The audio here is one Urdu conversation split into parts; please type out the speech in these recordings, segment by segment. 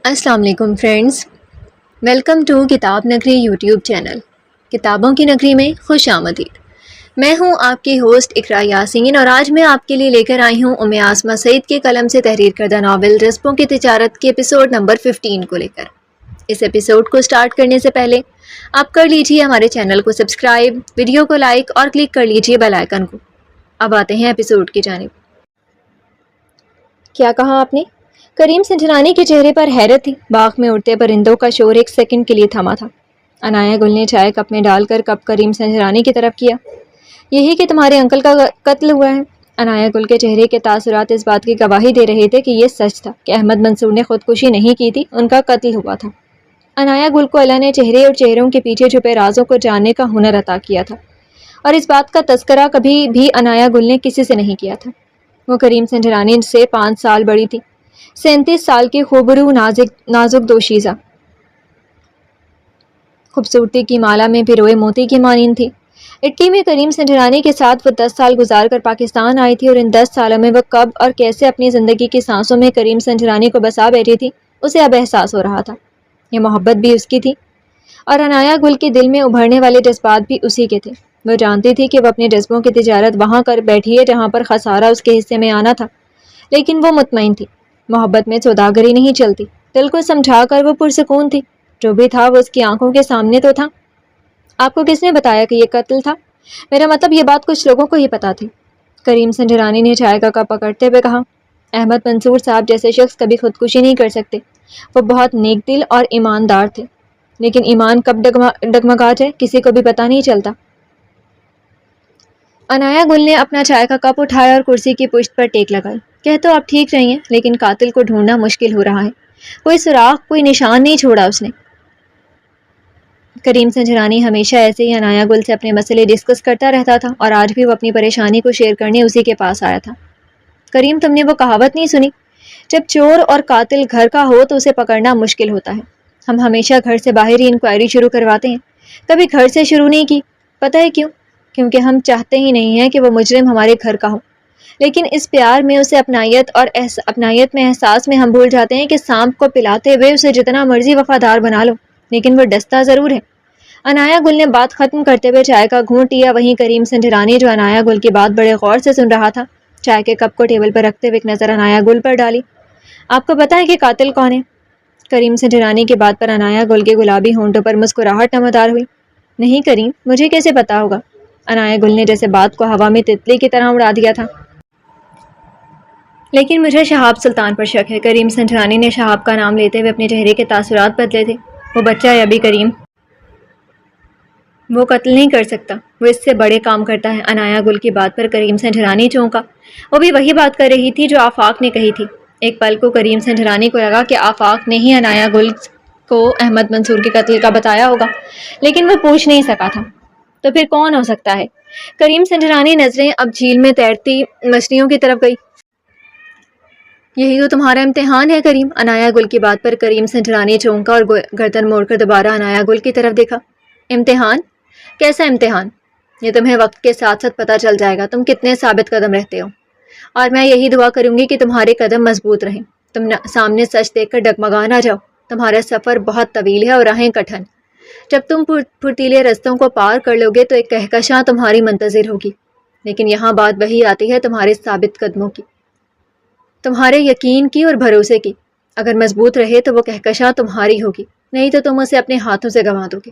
السلام علیکم فرینڈز، ویلکم ٹو کتاب نگری یوٹیوب چینل۔ کتابوں کی نگری میں خوش آمدید۔ میں ہوں آپ کی ہوسٹ اقراء یاسین، اور آج میں آپ کے لیے لے کر آئی ہوں عاسمہ سعید کے قلم سے تحریر کردہ ناول رسپوں کی تجارت کے ایپیسوڈ نمبر 15 کو لے کر۔ اس ایپیسوڈ کو سٹارٹ کرنے سے پہلے آپ کر لیجئے ہمارے چینل کو سبسکرائب، ویڈیو کو لائک اور کلک کر لیجئے بیل آئیکن کو۔ اب آتے ہیں ایپیسوڈ کی جانب۔ کیا کہا آپ نے؟ کریم سنجرانی کے چہرے پر حیرت تھی۔ باغ میں اڑتے پرندوں کا شور ایک سیکنڈ کے لیے تھما تھا۔ عنایہ گل نے چائے کپ میں ڈال کر کپ کریم سنجرانی کی طرف کیا۔ یہی کہ تمہارے انکل کا قتل ہوا ہے؟ عنایہ گل کے چہرے کے تاثرات اس بات کی گواہی دے رہے تھے کہ یہ سچ تھا کہ احمد منصور نے خودکشی نہیں کی تھی، ان کا قتل ہوا تھا۔ عنایہ گل کو اللہ نے چہرے اور چہروں کے پیچھے چھپے رازوں کو جاننے کا ہنر عطا کیا تھا، اور اس بات کا تذکرہ کبھی بھی عنایہ گل نے کسی سے نہیں کیا تھا۔ وہ کریم سنجرانی سے 5 سال بڑی تھی، 37 سال کی خوبرو نازک دوشیزہ، خوبصورتی کی مالا میں پیروئے موتی کی مانند تھی۔ اٹکی میں کریم سنجرانی کے ساتھ وہ 10 سال گزار کر پاکستان آئی تھی، اور ان 10 سالوں میں وہ کب اور کیسے اپنی زندگی کی سانسوں میں کریم سنجرانی کو بسا بیٹھی تھی، اسے اب احساس ہو رہا تھا۔ یہ محبت بھی اس کی تھی، اور عنایہ گل کے دل میں ابھرنے والے جذبات بھی اسی کے تھے۔ وہ جانتی تھی کہ وہ اپنے جذبوں کی تجارت وہاں کر بیٹھی ہے جہاں پر خسارہ اس کے حصے میں آنا تھا، لیکن وہ مطمئن تھی محبت میں سوداگری نہیں چلتی۔ دل کو سمجھا کر وہ پرسکون تھی۔ جو بھی تھا وہ اس کی آنکھوں کے سامنے تو تھا۔ آپ کو کس نے بتایا کہ یہ قتل تھا؟ میرا مطلب یہ بات کچھ لوگوں کو ہی پتا تھی، کریم سنجرانی نے چائے کا کپ پکڑتے ہوئے کہا۔ احمد منصور صاحب جیسے شخص کبھی خودکشی نہیں کر سکتے۔ وہ بہت نیک دل اور ایماندار تھے، لیکن ایمان کب ڈگمگا جائے کسی کو بھی پتہ نہیں چلتا۔ عنایہ گل نے اپنا چائے کا کپ اٹھایا اور کرسی کی پشت پر ٹیک لگائی۔ کہ تو آپ ٹھیک رہی ہیں، لیکن قاتل کو ڈھونڈنا مشکل ہو رہا ہے۔ کوئی سراغ، کوئی نشان نہیں چھوڑا اس نے۔ کریم سنجرانی ہمیشہ ایسے ہی عنایہ گل سے اپنے مسئلے ڈسکس کرتا رہتا تھا، اور آج بھی وہ اپنی پریشانی کو شیئر کرنے اسی کے پاس آیا تھا۔ کریم، تم نے وہ کہاوت نہیں سنی؟ جب چور اور قاتل گھر کا ہو تو اسے پکڑنا مشکل ہوتا ہے۔ ہم ہمیشہ گھر سے باہر ہی انکوائری شروع کرواتے ہیں، کبھی گھر سے شروع نہیں کی۔ پتہ ہے کیوں؟ کیونکہ ہم چاہتے ہی نہیں ہیں کہ وہ مجرم ہمارے گھر کا ہو۔ لیکن اس پیار میں، اسے اپنائیت میں، احساس میں ہم بھول جاتے ہیں کہ سانپ کو پلاتے ہوئے اسے جتنا مرضی وفادار بنا لو، لیکن وہ ڈستا ضرور ہے۔ عنایہ گل نے بات ختم کرتے ہوئے چائے کا گھونٹ لیا۔ وہیں کریم سنجرانی، جو عنایہ گل کی بات بڑے غور سے سن رہا تھا، چائے کے کپ کو ٹیبل پر رکھتے ہوئے ایک نظر عنایہ گل پر ڈالی۔ آپ کو پتہ ہے کہ قاتل کون ہے؟ کریم سنجرانی کی بات پر عنایہ گل کے گلابی ہونٹوں پر مسکراہٹ نمودار ہوئی۔ نہیں کریم، مجھے کیسے پتہ ہوگا؟ عنایہ گل نے جیسے بات کو ہوا میں تتلی کی طرح اڑا دیا تھا۔ لیکن مجھے شہاب سلطان پر شک ہے۔ کریم سنجرانی نے شہاب کا نام لیتے ہوئے اپنے چہرے کے تاثرات بدلے تھے۔ وہ بچہ ہے ابھی کریم، وہ قتل نہیں کر سکتا، وہ اس سے بڑے کام کرتا ہے۔ عنایہ گل کی بات پر کریم سنجرانی چونکا۔ وہ بھی وہی بات کر رہی تھی جو آفاق نے کہی تھی۔ ایک پل کو کریم سنجرانی کو لگا کہ آفاق نے ہی عنایہ گل کو احمد منصور کے قتل کا بتایا ہوگا، لیکن وہ پوچھ نہیں سکا تھا۔ تو پھر کون ہو سکتا ہے؟ کریم سنجرانی نظریں اب جھیل میں تیرتی مچھلیوں کی طرف گئی۔ یہی تو تمہارا امتحان ہے کریم۔ عنایہ گل کی بات پر کریم سنجرانی چونکا اور گردن موڑ کر دوبارہ عنایہ گل کی طرف دیکھا۔ امتحان؟ کیسا امتحان؟ یہ تمہیں وقت کے ساتھ ساتھ پتہ چل جائے گا، تم کتنے ثابت قدم رہتے ہو، اور میں یہی دعا کروں گی کہ تمہارے قدم مضبوط رہیں، تم سامنے سچ دیکھ کر ڈگمگا نہ جاؤ۔ تمہارا سفر بہت طویل ہے اور راہیں کٹھن۔ جب تم پھرتیلے رستوں کو پار کر لو گے تو ایک کہکشاں تمہاری منتظر ہوگی، لیکن یہاں بات وہی آتی ہے تمہارے ثابت قدموں کی، تمہارے یقین کی اور بھروسے کی۔ اگر مضبوط رہے تو وہ کہکشاں تمہاری ہوگی، نہیں تو تم اسے اپنے ہاتھوں سے گنوا دو گے۔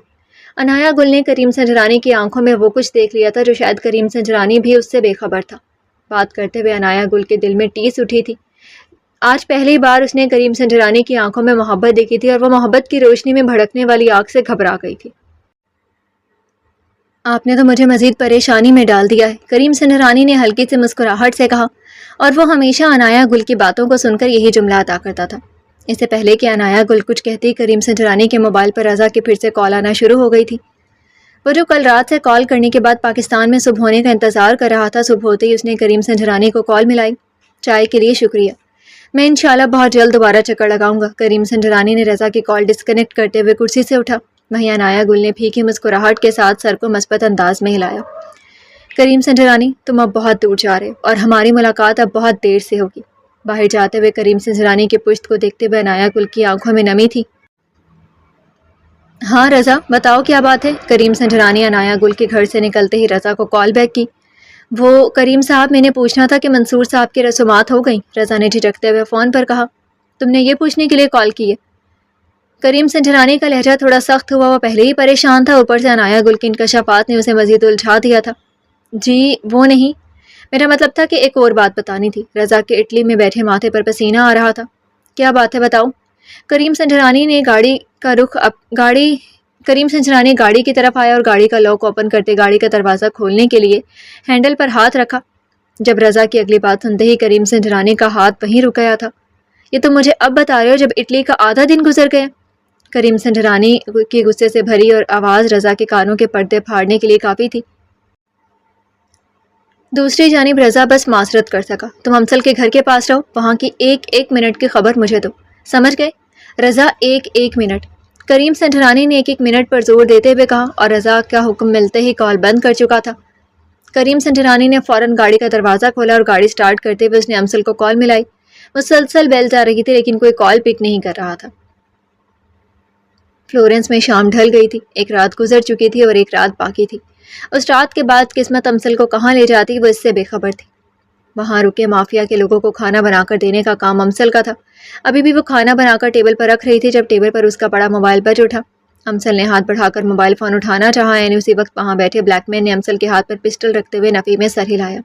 عنایہ گل نے کریم سنجرانی کی آنکھوں میں وہ کچھ دیکھ لیا تھا جو شاید کریم سنجرانی بھی اس سے بے خبر تھا۔ بات کرتے ہوئے عنایہ گل کے دل میں ٹیس اٹھی تھی۔ آج پہلی بار اس نے کریم سنجرانی کی آنکھوں میں محبت دیکھی تھی، اور وہ محبت کی روشنی میں بھڑکنے والی آگ سے گھبرا گئی تھی۔ آپ نے تو مجھے مزید پریشانی میں ڈال دیا ہے، کریم سنجرانی نے ہلکی سی مسکراہٹ سے کہا، اور وہ ہمیشہ عنایہ گل کی باتوں کو سن کر یہی جملہ ادا کرتا تھا۔ اس سے پہلے کہ عنایہ گل کچھ کہتی، کریم سنجرانی کے موبائل پر رضا کی پھر سے کال آنا شروع ہو گئی تھی۔ وہ جو کل رات سے کال کرنے کے بعد پاکستان میں صبح ہونے کا انتظار کر رہا تھا، صبح ہوتے ہی اس نے کریم سنجرانی کو کال ملائی۔ چائے کے لیے شکریہ، میں انشاءاللہ بہت جلد دوبارہ چکر لگاؤں گا۔ کریم سنجرانی نے رضا کی کال ڈسکنیکٹ کرتے ہوئے کرسی سے اٹھا۔ وہیں عنایہ گل نے پھیکی مسکراہٹ کے ساتھ سر کو مثبت انداز میں ہلایا۔ کریم سنجرانی، تم اب بہت دور جا رہے ہو، اور ہماری ملاقات اب بہت دیر سے ہوگی۔ باہر جاتے ہوئے کریم سنجرانی کی پشت کو دیکھتے ہوئے عنایا گل کی آنکھوں میں نمی تھی۔ ہاں رضا بتاؤ کیا بات ہے؟ کریم سنجرانی عنایا گل کے گھر سے نکلتے ہی رضا کو کال بیک کی۔ وہ کریم صاحب میں نے پوچھنا تھا کہ منصور صاحب کی رسومات ہو گئیں، رضا نے جھجکتے ہوئے فون پر کہا۔ تم نے یہ پوچھنے کے لیے کال کی ہے؟ کریم سنجرانی کا لہجہ تھوڑا سخت ہوا، وہ پہلے ہی پریشان تھا، اوپر سے عنایا گل کی انکشافات نے اسے مزید الجھا دیا تھا۔ جی وہ نہیں، میرا مطلب تھا کہ ایک اور بات بتانی تھی۔ رضا کے اٹلی میں بیٹھے ماتھے پر پسینہ آ رہا تھا۔ کیا بات ہے بتاؤ؟ کریم سنجرانی گاڑی کی طرف آیا اور گاڑی کا لاک اوپن کرتے گاڑی کا دروازہ کھولنے کے لیے ہینڈل پر ہاتھ رکھا۔ جب رضا کی اگلی بات سنتے ہی کریم سنجرانی کا ہاتھ وہیں رک گیا تھا۔ یہ تم مجھے اب بتا رہے ہو جب اٹلی کا آدھا دن گزر گیا؟ کریم سنجرانی کی غصے سے بھری اور آواز رضا کے کانوں کے پردے پھاڑنے کے لیے کافی تھی۔ دوسری جانب رضا بس معذرت کر سکا۔ تم امسل کے گھر کے پاس رہو، وہاں کی ایک ایک منٹ کی خبر مجھے دو، سمجھ گئے؟ رضا ایک ایک منٹ، کریم سنجرانی نے ایک ایک منٹ پر زور دیتے ہوئے کہا، اور رضا کا حکم ملتے ہی کال بند کر چکا تھا۔ کریم سنجرانی نے فوراً گاڑی کا دروازہ کھولا اور گاڑی سٹارٹ کرتے ہوئے اس نے امسل کو کال ملائی۔ مسلسل بیل جا رہی تھی لیکن کوئی کال پک نہیں کر رہا تھا۔ فلورنس میں شام ڈھل گئی تھی، ایک رات گزر چکی تھی اور ایک رات باقی تھی۔ اس رات کے بعد قسمت امسل کو کہاں لے جاتی وہ اس سے بے خبر تھی۔ وہاں رکے مافیا کے لوگوں کو کھانا بنا کر دینے کا کام امسل کا تھا۔ ابھی بھی وہ کھانا بنا کر ٹیبل پر رکھ رہی تھی جب ٹیبل پر اس کا بڑا موبائل بج اٹھا۔ امسل نے ہاتھ بڑھا کر موبائل فون اٹھانا چاہا، یعنی اسی وقت وہاں بیٹھے بلیک مین نے امسل کے ہاتھ پر پسٹل رکھتے ہوئے نفی میں سر ہلایا۔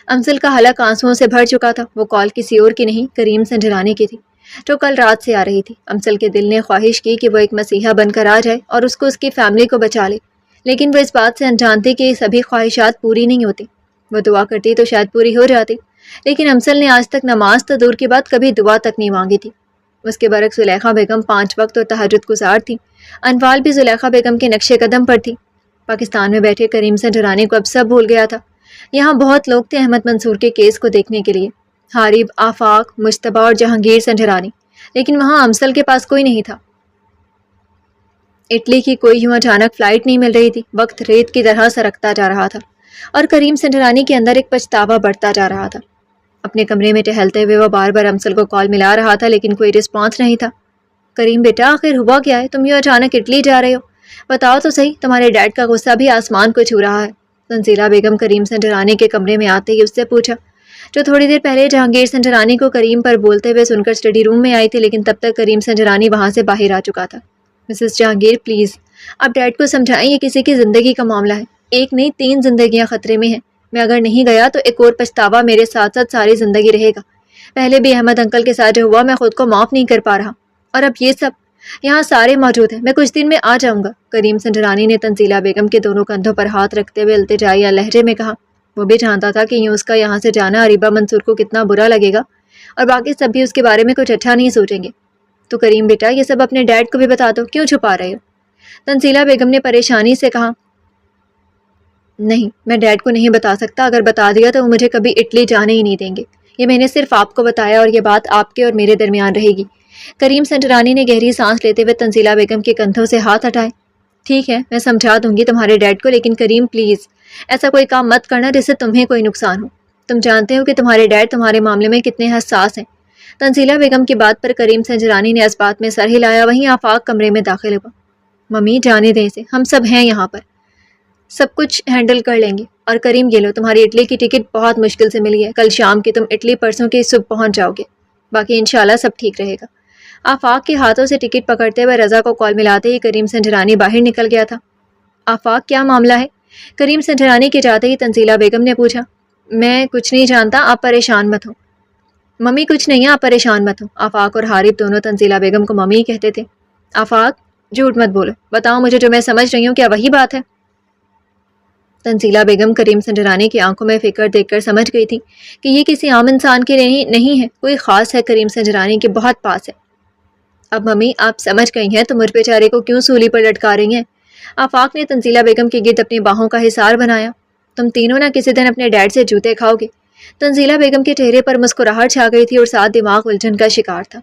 امسل کا حلق آنسوؤں سے بھر چکا تھا۔ وہ کال کسی اور کی نہیں، کریم سنجرانی کی تھی، جو کل رات سے آ رہی تھی۔ امسل کے دل نے خواہش کی کہ وہ ایک مسیحا بن کر آ جائے اور اس کو اس کی فیملی کو بچا لے، لیکن وہ اس بات سے انجان تھی کہ یہ سبھی خواہشات پوری نہیں ہوتی۔ وہ دعا کرتی تو شاید پوری ہو جاتی، لیکن امسل نے آج تک نماز تو دور کی بات کبھی دعا تک نہیں مانگی تھی۔ اس کے برعکس زلیخا بیگم 5 وقت اور تہجد گزار تھی۔ انوال بھی زلیخا بیگم کے نقش قدم پر تھی۔ پاکستان میں بیٹھے کریم سنجرانی کو اب سب بھول گیا تھا۔ یہاں بہت لوگ تھے احمد منصور کے کیس کو دیکھنے کے لیے، حارب، آفاق، مجتبیٰ اور جہانگیر سنجرانی، لیکن وہاں امسل کے پاس کوئی نہیں تھا۔ اٹلی کی کوئی یوں اچانک فلائٹ نہیں مل رہی تھی۔ وقت ریت کی طرح سرکتا جا رہا تھا اور کریم سنجرانی کے اندر ایک پچھتاوا بڑھتا جا رہا تھا۔ اپنے کمرے میں ٹہلتے ہوئے وہ بار بار امسل کو کال ملا رہا تھا لیکن کوئی رسپانس نہیں تھا۔ کریم بیٹا آخر ہوا کیا ہے؟ تم یوں اچانک اٹلی جا رہے ہو؟ بتاؤ تو صحیح، تمہارے ڈیڈ کا غصہ بھی آسمان کو چھو رہا ہے۔ تنزیلہ بیگم کریم سنجرانی کے کمرے میں آتے ہی اس سے پوچھا، جو تھوڑی دیر پہلے جہانگیر سنجرانی کو کریم پر بولتے ہوئے سن کر اسٹڈی روم میں آئی تھی، لیکن تب تک کریم سنجرانی وہاں سے باہر آ چکا تھا۔ مسز جہانگیر پلیز آپ ڈیڈ کو سمجھائیں، یہ کسی کی زندگی کا معاملہ ہے، ایک نہیں 3 زندگیاں خطرے میں ہیں۔ میں اگر نہیں گیا تو ایک اور پچھتاوا میرے ساتھ ساتھ ساری زندگی رہے گا۔ پہلے بھی احمد انکل کے ساتھ جو ہوا میں خود کو معاف نہیں کر پا رہا، اور اب یہ سب، یہاں سارے موجود ہیں، میں کچھ دن میں آ جاؤں گا۔ کریم سنجرانی نے تنزیلہ بیگم کے دونوں کندھوں پر ہاتھ رکھتے ہوئے التجائیہ لہجے میں کہا۔ وہ بھی جانتا تھا کہ یوں اس کا یہاں سے جانا عریبہ منصور کو کتنا برا لگے گا اور باقی سب بھی اس کے بارے میں کچھ اچھا نہیں سوچیں گے۔ تو کریم بیٹا یہ سب اپنے ڈیڈ کو بھی بتا دو، کیوں چھپا رہے ہو؟ تنزیلہ بیگم نے پریشانی سے کہا، نہیں میں ڈیڈ کو نہیں بتا سکتا، اگر بتا دیا تو وہ مجھے کبھی اٹلی جانے ہی نہیں دیں گے۔ یہ میں نے صرف آپ کو بتایا اور یہ بات آپ کے اور میرے درمیان رہے گی۔ کریم سنجرانی نے گہری سانس لیتے ہوئے تنزیلہ بیگم کے کندھوں سے ہاتھ ہٹائے۔ ٹھیک ہے میں سمجھا دوں گی تمہارے ڈیڈ کو، لیکن کریم پلیز ایسا کوئی کام مت کرنا جس سے تمہیں کوئی نقصان ہو۔ تم جانتے ہو کہ تمہارے ڈیڈ تمہارے معاملے میں کتنے حساس ہیں۔ تنزیلہ بیگم کی بات پر کریم سنجرانی نے اس بات میں سر ہلایا، وہیں آفاق کمرے میں داخل ہوا۔ ممی جانے دیں اسے، ہم سب ہیں یہاں پر، سب کچھ ہینڈل کر لیں گے۔ اور کریم یہ لو تمہاری اٹلی کی ٹکٹ بہت مشکل سے ملی ہے، کل شام کی، تم اٹلی پرسوں کی صبح پہنچ جاؤ گے، باقی انشاءاللہ سب ٹھیک رہے گا۔ آفاق کے ہاتھوں سے ٹکٹ پکڑتے ہوئے رضا کو کال ملاتے ہی کریم سنجرانی باہر نکل گیا تھا۔ آفاق کیا معاملہ ہے؟ کریم سنجرانی کے جاتے ہی تنزیلہ بیگم نے پوچھا۔ میں کچھ نہیں جانتا، آپ پریشان مت ہو۔ ممی کچھ نہیں ہے، آپ پریشان مت ہو۔ آفاق اور حارب دونوں تنزیلہ بیگم کو ممی کہتے تھے۔ آفاق جھوٹ مت بولو، بتاؤ مجھے جو میں سمجھ رہی ہوں کیا وہی بات ہے؟ تنزیلہ بیگم کریم سنجرانی کی آنکھوں میں فکر دیکھ کر سمجھ گئی تھی کہ یہ کسی عام انسان کے لیے نہیں ہے، کوئی خاص ہے، کریم سنجرانی کے بہت پاس ہے۔ اب ممی آپ سمجھ گئی ہیں تو مجھ بیچارے کو کیوں سولی پر لٹکا رہی ہیں؟ آفاق نے تنزیلہ بیگم کے گرد اپنی باہوں کا حصار بنایا۔ تم تینوں نہ کسی دن اپنے ڈیڈ سے جوتے کھاؤ گے۔ تنزیلہ بیگم کے چہرے پر مسکراہٹ چھا گئی تھی اور ساتھ دماغ الجھن کا شکار تھا۔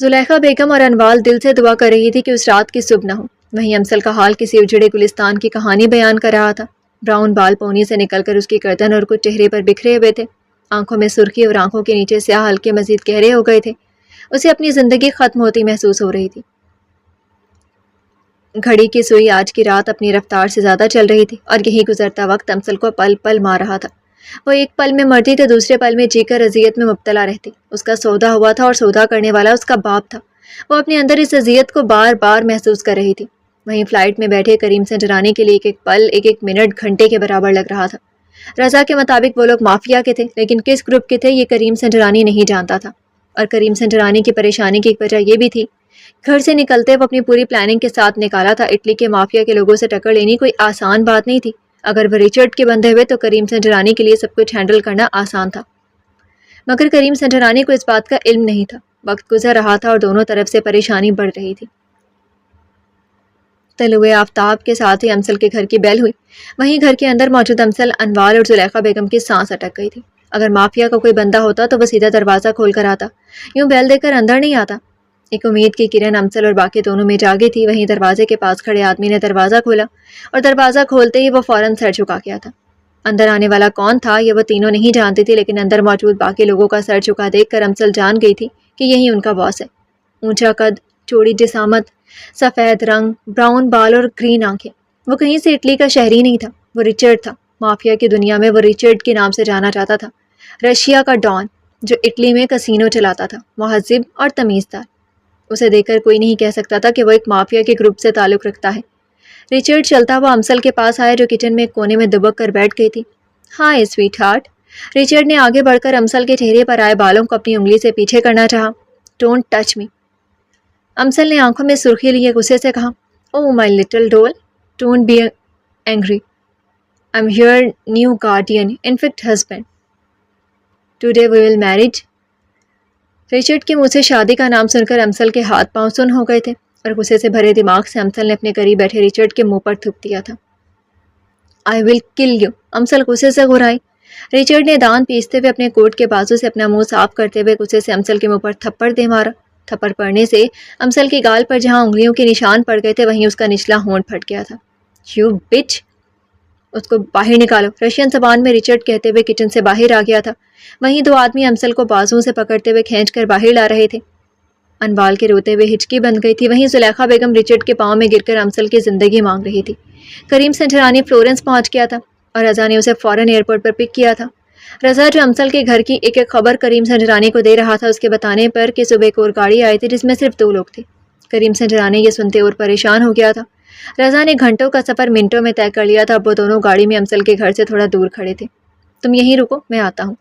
زلیخا بیگم اور انوال دل سے دعا کر رہی تھی کہ اس رات کی صبح نہ ہو۔ وہیں امسل کا حال کسی اجڑے گلستان کی کہانی بیان کر رہا تھا۔ براؤن بال پونی سے نکل کر اس کی گردن اور کچھ چہرے پر بکھرے ہوئے تھے۔ آنکھوں میں سرخی اور آنکھوں کے نیچے سیاہ ہلکے مزید گہرے ہو گئے تھے. اسے اپنی زندگی ختم ہوتی محسوس ہو رہی تھی. گھڑی کی سوئی آج کی رات اپنی رفتار سے زیادہ چل رہی تھی اور یہی گزرتا وقت امسل کو پل پل مار رہا تھا. وہ ایک پل میں مرتی تو دوسرے پل میں جی کر اذیت میں مبتلا رہتی. اس کا سودا ہوا تھا اور سودا کرنے والا اس کا باپ تھا. وہ اپنے اندر اس اذیت کو بار بار محسوس کر رہی تھی. وہیں فلائٹ میں بیٹھے کریم سے ڈرانے کے لیے ایک ایک پل ایک ایک منٹ گھنٹے کے برابر لگ رہا تھا. رضا کے مطابق وہ لوگ مافیا کے تھے، لیکن کس گروپ کے تھے یہ کریم سنجرانی نہیں جانتا تھا. اور کریم سنجرانی کی پریشانی کی ایک وجہ یہ بھی تھی، گھر سے نکلتے وہ اپنی پوری پلاننگ کے ساتھ نکالا تھا. اٹلی کے مافیا کے لوگوں سے ٹکر لینی کوئی آسان بات نہیں تھی. اگر وہ ریچرڈ کے بندے ہوئے تو کریم سنجرانی کے لیے سب کچھ ہینڈل کرنا آسان تھا، مگر کریم سنجرانی کو اس بات کا علم نہیں تھا. وقت گزر رہا تھا اور دونوں طرف سے پریشانی بڑھ رہی تھی. طلوع آفتاب کے ساتھ ہی امسل کے گھر کی بیل ہوئی. وہیں گھر کے اندر موجود امسل، انوار اور زلیخا بیگم کی سانس اٹک گئی تھی. اگر مافیا کا کوئی بندہ ہوتا تو وہ سیدھا دروازہ کھول کر آتا، یوں بیل دے کر اندر نہیں آتا. ایک امید کی کرن امسل اور باقی دونوں میں جاگی تھی. وہیں دروازے کے پاس کھڑے آدمی نے دروازہ کھولا اور دروازہ کھولتے ہی وہ فوراً سر جھکا گیا تھا. اندر آنے والا کون تھا یہ وہ تینوں نہیں جانتی تھی، لیکن اندر موجود باقی لوگوں کا سر جھکا دیکھ کر امسل جان گئی تھی کہ یہی ان کا باس ہے. اونچا قد، چوڑی جسامت، سفید رنگ، براؤن بال اور گرین آنکھیں. وہ کہیں سے اٹلی کا شہری نہیں تھا، وہ ریچرڈ تھا. مافیا کی دنیا میں وہ ریچرڈ کے نام سے جانا جاتا تھا، رشیا کا ڈان جو اٹلی میں کسینو چلاتا تھا، مہذب اور تمیزدار. اسے دیکھ کر کوئی نہیں کہہ سکتا تھا کہ وہ ایک مافیا کے گروپ سے تعلق رکھتا ہے. ریچرڈ چلتا ہوا امسل کے پاس آیا جو کچن میں ایک کونے میں دبک کر بیٹھ گئی تھی. ہائے سویٹ ہارٹ. ریچرڈ نے آگے بڑھ کر امسل کے چہرے پر آئے بالوں کو اپنی انگلی سے پیچھے کرنا چاہا. Don't touch me. امسل نے آنکھوں میں سرخی لیے غصے سے کہا. Oh my little doll, don't be angry. I am your new guardian, in fact husband. Today we will marriage. Richard کے منہ سے شادی کا نام سن کر امسل کے ہاتھ پاؤں سن ہو گئے تھے اور غصے سے بھرے دماغ سے امسل نے اپنے قریب بیٹھے ریچرڈ کے منہ پر تھوک دیا تھا. آئی ول کل یو. امسل غصے سے گھرائی. ریچرڈ نے دان پیستے ہوئے اپنے کوٹ کے بازو سے اپنا منہ صاف کرتے ہوئے غصے سے امسل کے منہ پر تھپڑ دے مارا. تھپڑ پڑنے سے امسل کے گال پر جہاں انگلیوں کے نشان پڑ گئے تھے وہیں اس کا نچلا ہونٹ پھٹ گیا تھا. یو بچ. اس کو باہر نکالو. رشین زبان میں ریچرڈ کہتے ہوئے کچن سے باہر آ گیا تھا. وہیں دو آدمی امسل کو بازوؤں سے پکڑتے ہوئے کھینچ کر باہر لا رہے تھے. انوال کے روتے ہوئے ہچکی بند گئی تھی. وہیں زلیخا بیگم ریچرڈ کے پاؤں میں گر کر امسل کی زندگی مانگ رہی تھی. کریم سنجرانی فلورنس پہنچ گیا تھا اور رضا نے اسے فوراً ایئرپورٹ پر پک کیا تھا. رضا جو امسل کے گھر کی ایک ایک خبر کریم سنجرانی کو دے رہا تھا، اس کے بتانے پر کہ صبح ایک اور گاڑی آئی تھی جس میں صرف 2 لوگ تھے. کریم سنجرانی یہ سنتے اور پریشان ہو گیا تھا. رضا نے گھنٹوں کا سفر منٹوں میں طے کر لیا تھا. اب وہ دونوں گاڑی میں امسل کے گھر سے تھوڑا دور کھڑے تھے. تم یہیں رکو، میں آتا ہوں.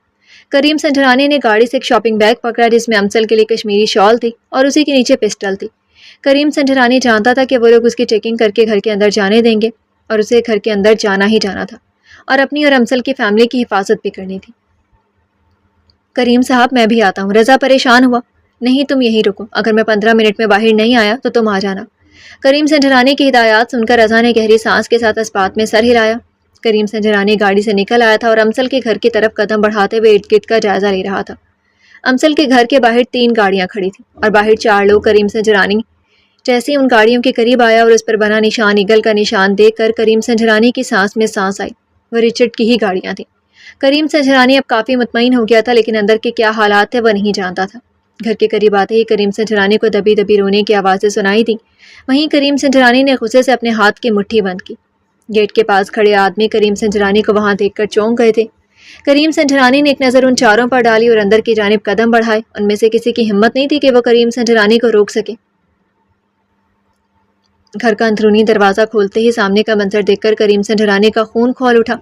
کریم سنجرانی نے گاڑی سے ایک شاپنگ بیگ پکڑا جس میں امسل کے لیے کشمیری شال تھی اور اسی کے نیچے پسٹل تھی. کریم سنجرانی جانتا تھا کہ وہ لوگ اس کی چیکنگ کر کے گھر کے اندر جانے دیں گے اور اسے گھر کے اندر جانا ہی جانا تھا اور اپنی اور امسل کی فیملی کی حفاظت بھی کرنی تھی. کریم صاحب میں بھی آتا ہوں. رضا پریشان ہوا. نہیں، تم یہیں رکو. اگر میں 15 منٹ میں باہر نہیں آیا تو تم آ جانا. کریم سنجرانی کی ہدایات سن کر رضا نے گہری سانس کے ساتھ اس بات میں سر ہلایا. کریم سنجرانی گاڑی سے نکل آیا تھا اور امسل کے گھر کی طرف قدم بڑھاتے ہوئے ارد گرد کا جائزہ لے رہا تھا. امسل کے گھر کے باہر 3 گاڑیاں کھڑی تھیں اور باہر 4 لوگ. کریم سنجرانی جیسے ان گاڑیوں کے قریب آیا اور اس پر بنا نشان ایگل کا نشان دیکھ کر کریم سنجرانی کی سانس میں سانس آئی. وہ ریچرڈ کی ہی گاڑیاں تھیں. کریم سنجرانی اب کافی مطمئن ہو گیا تھا، لیکن اندر کے کیا حالات تھے وہ نہیں جانتا تھا. گھر کے قریب آتے ہی کریم سنجرانی کو دبی دبی رونے کی آوازیں سنائی دیں. وہیں کریم سنجرانی نے غصے سے اپنے ہاتھ کی مٹھی بند کی. گیٹ کے پاس کھڑے آدمی کریم سنجرانی کو وہاں دیکھ کر چونک گئے تھے. کریم سنجرانی نے ایک نظر ان چاروں پر ڈالی اور اندر کی جانب قدم بڑھائے. ان میں سے کسی کی ہمت نہیں تھی کہ وہ کریم سنجرانی کو روک سکے. گھر کا اندرونی دروازہ کھولتے ہی سامنے کا منظر دیکھ کر کریم سنجرانی کا خون کھول اٹھا.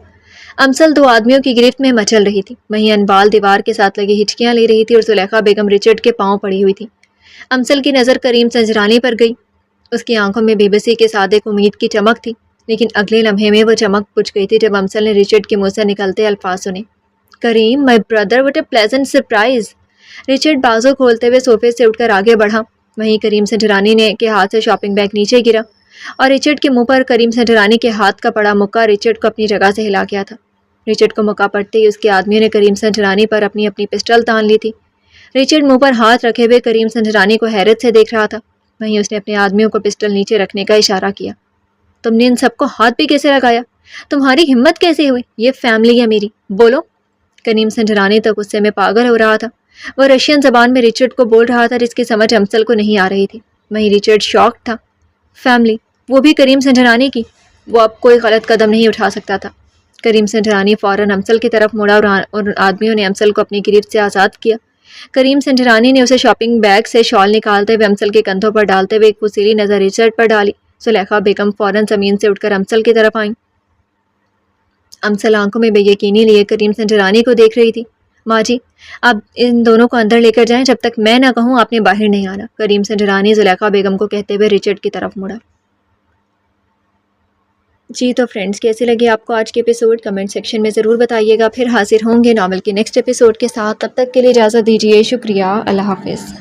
امسل 2 آدمیوں کی گرفت میں مچل رہی تھی. وہیں انبال دیوار کے ساتھ لگی ہچکیاں لے رہی تھی اور زلیخا بیگم ریچرڈ کے پاؤں پڑی ہوئی تھی. امسل کی نظر کریم سنجرانی پر گئی. اس کی آنکھوں میں بے بسی کے ساتھ ایک امید کی چمک تھی، لیکن اگلے لمحے میں وہ چمک بجھ گئی تھی جب امسل نے ریچرڈ کے منہ سے نکلتے الفاظ سنے. Karim, my brother, what a pleasant surprise. Richard بازو کھولتے ہوئے صوفے سے اٹھ کر آگے بڑھا. وہیں کریم سنجرانی نے کے ہاتھ سے شاپنگ بیگ نیچے گرا اور ریچرڈ کے منہ پر کریم سنجرانی کے ہاتھ کا پڑا مکہ ریچرڈ کو اپنی جگہ سے ہلا گیا تھا. ریچرڈ کو مکہ پڑتے ہی اس کے آدمیوں نے کریم سنجرانی پر اپنی اپنی پسٹل تان لی تھی. ریچرڈ منہ پر ہاتھ رکھے ہوئے کریم سنجرانی کو حیرت سے دیکھ رہا تھا. وہیں اس نے اپنے آدمیوں کو پسٹل نیچے رکھنے کا اشارہ کیا. تم نے ان سب کو ہاتھ بھی کیسے لگایا؟ تمہاری ہمت کیسے ہوئی؟ یہ فیملی ہے میری. بولو. کریم سنجرانی تو غصے میں پاگل ہو رہا تھا. وہ رشین زبان میں رچرڈ کو بول رہا تھا جس کی سمجھ امسل کو نہیں آ رہی تھی. وہیں رچرڈ شاک تھا. فیملی، وہ بھی کریم سنجرانی کی. وہ اب کوئی غلط قدم نہیں اٹھا سکتا تھا. کریم سنجرانی فوراً امسل کی طرف مڑا اور ان آدمیوں نے امسل کو اپنی گرفت سے آزاد کیا. کریم سنجرانی نے اسے شاپنگ بیگ سے شال نکالتے ہوئے امسل کے کندھوں پر ڈالتے ہوئے ایک پسیلی نظر رچرڈ پر ڈالی. زلیخا بیگم فوراً زمین سے اٹھ کر امسل کی طرف آئیں. امسل آنکھوں میں بے یقینی لیے کریم سنجرانی کو دیکھ رہی تھی. ماں جی، آپ ان دونوں کو اندر لے کر جائیں، جب تک میں نہ کہوں آپ نے باہر نہیں آنا، کریم سنجرانی زلیخا بیگم کو کہتے ہوئے رچرڈ کی طرف مڑا. جی تو فرینڈز، کیسے لگے آپ کو آج کے ایپیسوڈ؟ کمنٹ سیکشن میں ضرور بتائیے گا. پھر حاضر ہوں گے ناول کے نیکسٹ ایپیسوڈ کے ساتھ. تب تک کے لیے اجازت دیجیے. شکریہ. اللہ حافظ.